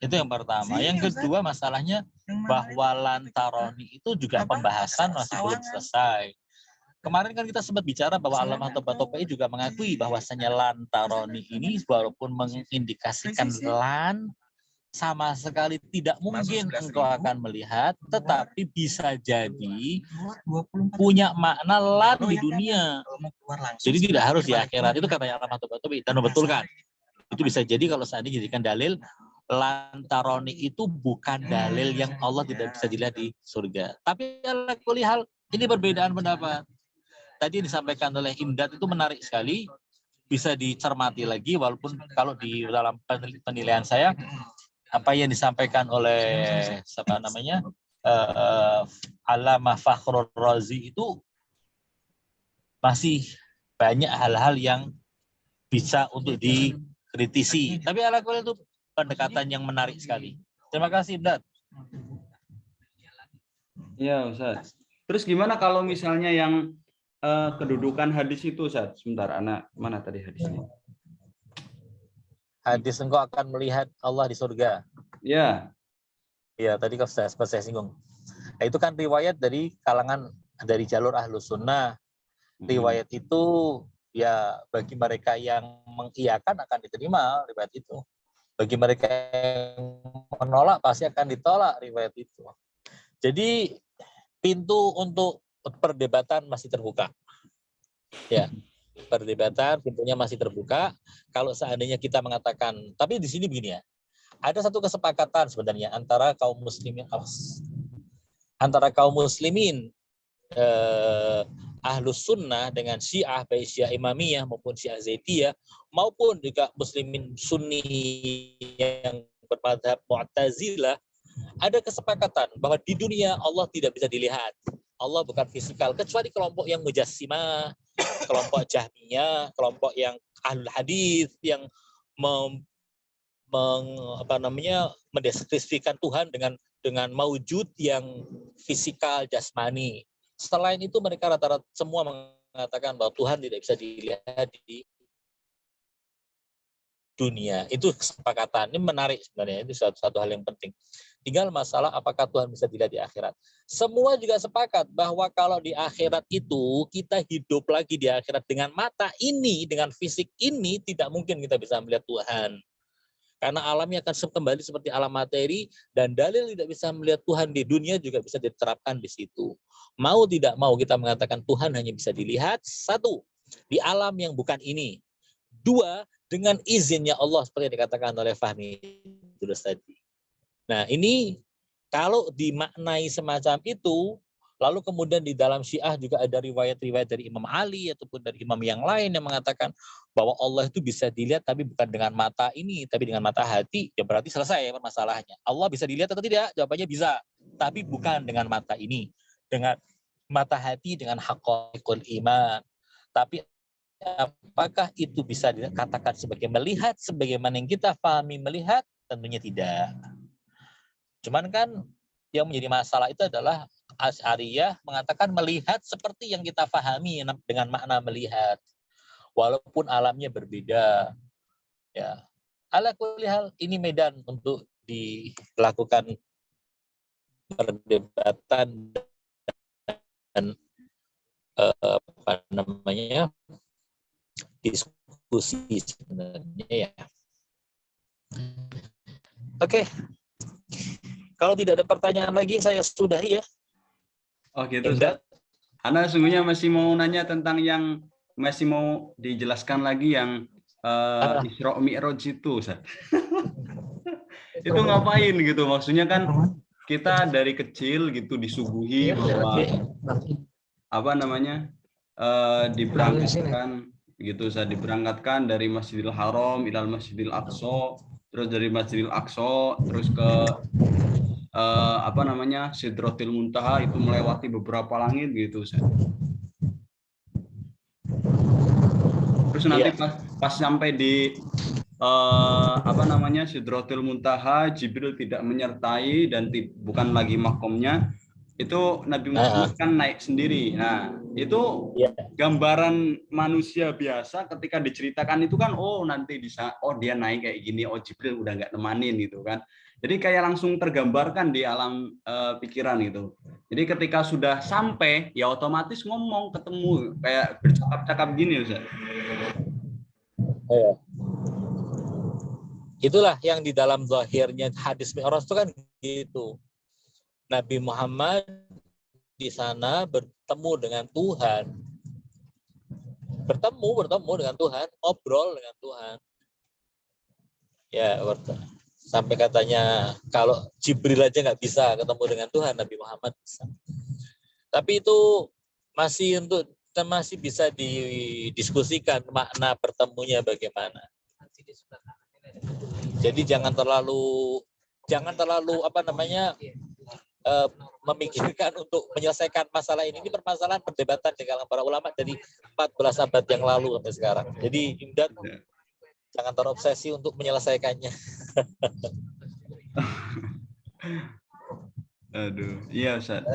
Itu yang pertama. Yang kedua masalahnya bahwa lantaroni itu juga pembahasan masih belum selesai. Kemarin kan kita sempat bicara bahwa Allamah Tabatabai juga mengakui bahwasanya lantaroni ini walaupun mengindikasikan lan, sama sekali tidak mungkin engkau akan melihat, tetapi bisa jadi punya makna lan di dunia. Jadi tidak harus di akhirat. Itu katanya Allamah Tabatabai dan membetulkan. Itu bisa jadi kalau seandainya dijadikan dalil, lantaroni itu bukan dalil yang Allah tidak bisa dilihat di surga. Tapi ala kulli hal ini perbedaan pendapat. Tadi yang disampaikan oleh Imdad itu menarik sekali, bisa dicermati lagi walaupun kalau di dalam penilaian saya apa yang disampaikan oleh siapa namanya Allamah Fakhrur Razi itu masih banyak hal-hal yang bisa untuk dikritisi. Tapi ala kulli itu pendekatan yang menarik sekali. Terima kasih, Imdad. Ya, Ustaz. Terus gimana kalau misalnya yang kedudukan hadis itu, Ustaz? Sebentar, anak mana tadi hadisnya? Hadis engkau akan melihat Allah di surga. Ya. Ya, tadi kau saya singgung. Nah, itu kan riwayat dari kalangan dari jalur Ahlus Sunnah. Riwayat itu ya bagi mereka yang mengiyakan akan diterima riwayat itu. Bagi mereka yang menolak pasti akan ditolak riwayat itu. Jadi pintu untuk perdebatan masih terbuka. Ya, perdebatan pintunya masih terbuka. Kalau seandainya kita mengatakan, tapi di sini begini ya, ada satu kesepakatan sebenarnya antara kaum muslimin Ahlus Sunnah dengan Syiah, baik Syiah Imamiyah maupun Syiah Zaidiyah, maupun juga muslimin Sunni yang bermadzhab Mu'tazilah, ada kesepakatan bahwa di dunia Allah tidak bisa dilihat. Allah bukan fisikal, kecuali kelompok yang Mujassimah, kelompok Jahmiyah, kelompok yang Ahlul Hadis yang mendeskripsikan Tuhan dengan maujud yang fisikal jasmani. Selain itu mereka rata-rata semua mengatakan bahwa Tuhan tidak bisa dilihat di dunia. Itu kesepakatan. Ini menarik sebenarnya. Itu satu hal yang penting. Tinggal masalah apakah Tuhan bisa dilihat di akhirat. Semua juga sepakat bahwa kalau di akhirat itu kita hidup lagi di akhirat dengan mata ini, dengan fisik ini, tidak mungkin kita bisa melihat Tuhan. Karena alamnya akan kembali seperti alam materi, dan dalil tidak bisa melihat Tuhan di dunia juga bisa diterapkan di situ. Mau tidak mau kita mengatakan Tuhan hanya bisa dilihat, satu, di alam yang bukan ini. Dua, dengan izinnya Allah seperti yang dikatakan oleh Fahmi terus tadi. Nah ini kalau dimaknai semacam itu, lalu kemudian di dalam Syiah juga ada riwayat-riwayat dari Imam Ali ataupun dari imam yang lain yang mengatakan bahwa Allah itu bisa dilihat tapi bukan dengan mata ini, tapi dengan mata hati, ya berarti selesai permasalahannya. Allah bisa dilihat atau tidak? Jawabannya bisa, tapi bukan dengan mata ini, dengan mata hati, dengan haqqaiqul iman. Tapi apakah itu bisa dikatakan sebagai melihat sebagaimana yang kita pahami melihat? Tentunya tidak. Cuman kan yang menjadi masalah itu adalah Asy'ariyah mengatakan melihat seperti yang kita pahami dengan makna melihat, walaupun alamnya berbeda. Ya, ala kulli hal ini medan untuk dilakukan perdebatan dan apa namanya diskusi sebenarnya ya. Oke. Kalau tidak ada pertanyaan lagi saya sudahi ya. Oh gitu, Ustaz. Anda sungguhnya masih mau nanya tentang yang masih mau dijelaskan lagi yang Isra Mi'raj itu, Ustaz. Itu ngapain gitu? Maksudnya kan kita dari kecil gitu disuguhi bahwa apa namanya diberangkatkan gitu, saya diberangkatkan dari Masjidil Haram ilal Masjidil Aqsa, terus dari Masjidil Aqsa terus ke apa namanya Sidratil Muntaha, itu melewati beberapa langit gitu, Ustaz. Terus nanti pas sampai di apa namanya Sidratil Muntaha, Jibril tidak menyertai dan bukan lagi makomnya, itu Nabi Muhammad kan naik sendiri. Nah, itu gambaran manusia biasa ketika diceritakan itu kan, oh nanti dia naik kayak gini, oh Jibril udah nggak nemanin gitu kan. Jadi kayak langsung tergambarkan di alam pikiran gitu. Jadi ketika sudah sampai ya otomatis ngomong, ketemu, kayak bercakap-cakap gini, Ustaz. Itulah yang di dalam zahirnya hadis Mi'raj itu kan gitu. Nabi Muhammad di sana bertemu dengan Tuhan. Bertemu dengan Tuhan, ngobrol dengan Tuhan. Ya, sampai katanya kalau Jibril aja nggak bisa ketemu dengan Tuhan, Nabi Muhammad bisa. Tapi itu masih bisa didiskusikan makna bertemunya bagaimana. Jadi jangan terlalu apa namanya memikirkan untuk menyelesaikan masalah ini. Ini permasalahan perdebatan di kalangan para ulama dari 14 abad yang lalu sampai sekarang. Jadi jangan terobsesi untuk menyelesaikannya. Aduh, iya Ustaz.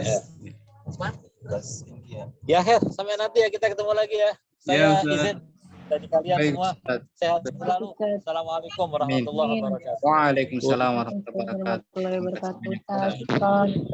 Ya, Her, sampai nanti ya kita ketemu lagi ya. Saya izin dari kalian semua sehat selalu. Assalamualaikum warahmatullahi wabarakatuh. Waalaikumsalam warahmatullahi wabarakatuh. Warahmatullahi wabarakatuh.